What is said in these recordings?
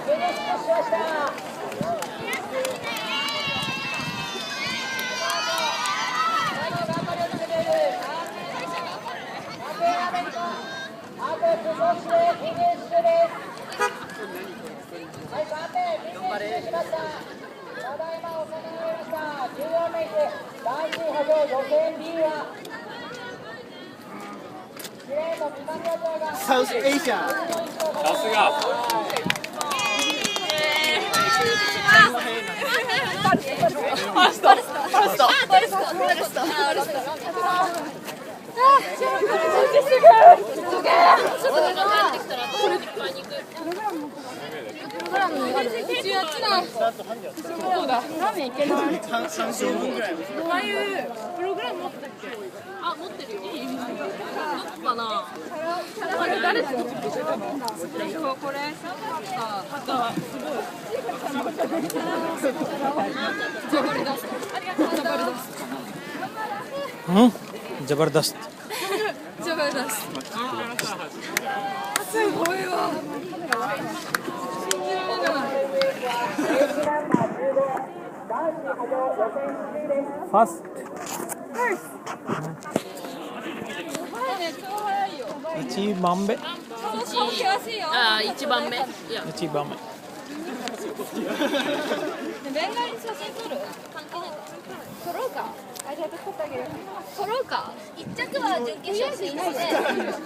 フィニッシュしました。少しでフィニッシュです。はい、3名フィニッシュしました。ただいま行われました14レース男子波状予選 B は2レーンの南アジアがサウスエイジア。さすが。ラーメンいけない。3週分ぐらい。ああいうプログラム持ってたっけ？あ、持ってるよ。いい？どこかな。これ誰ですか？これ赤すごい。ジャバルダスト。ありがとう。ジャバルダスト。ジャバルダスト。ジャバルダスト。すごいわ。信じられない。ファスト。1番目。あ、1番目。いや、1番目。ベンガリに写真撮る？撮ろうか。あ、じゃあ撮ってあげる。撮ろうか。1着は準決勝進出で、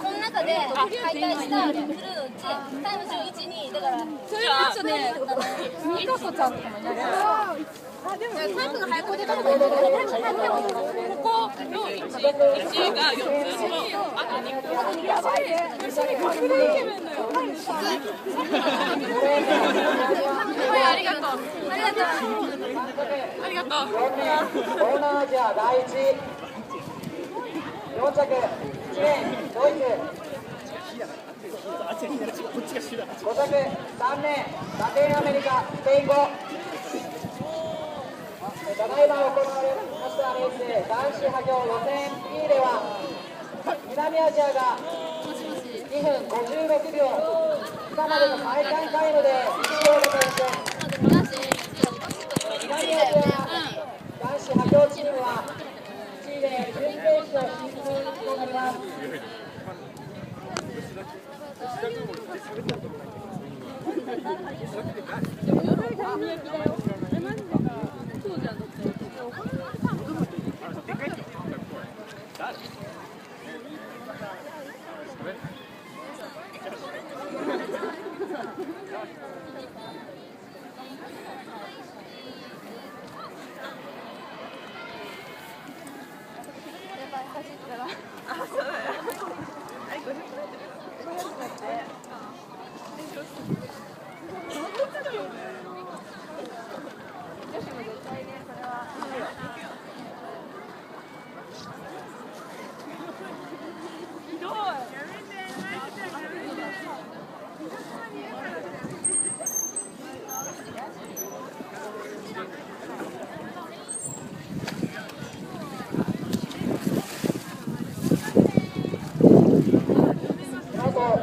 この中で敗退したクルーのうちタイム11、2だから。それはちょっとね、ミカコちゃんとかもいない。あ、でもタイムが早く出たのがいい。ここの1が4つのあと2個。やばいね。それ隠れイケメンだよ。ありがとう。ありがとう。ありがとう。東南アジア第1、4着1レーンドイツ、5着3名ラテンアメリカスペイン語。ただいま行われましたレース男子波状予選 B では南アジアが2分56秒下までの最短タイムで1位を獲得。南アジア男子波状チームは1位で準決勝進出となります。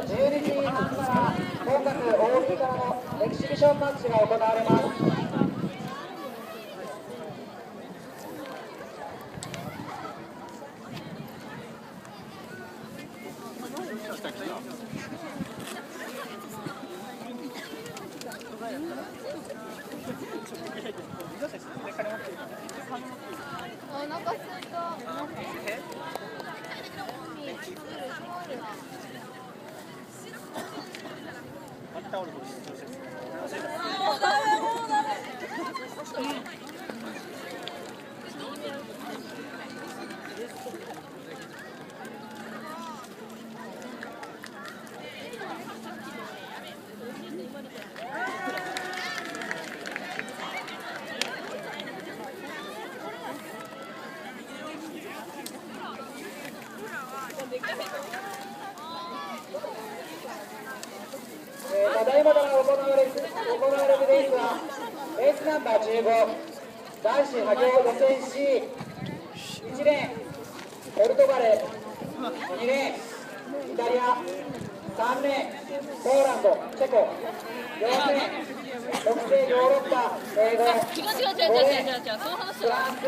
12時半から本格大喜利からのエキシビションマッチが行われます。お腹すいた。ただいまから行われるレースはレースナンバー15男子波状予選 C1 レーンポルトガル2レーンイタリア3レーンポーランド、チェコ、4戦、6戦ヨーロッパ、英語、違うそういう話フはランス、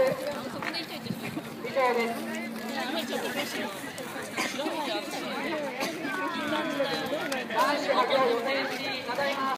そこでイチャイチャしてる以上です。知らないじゃん私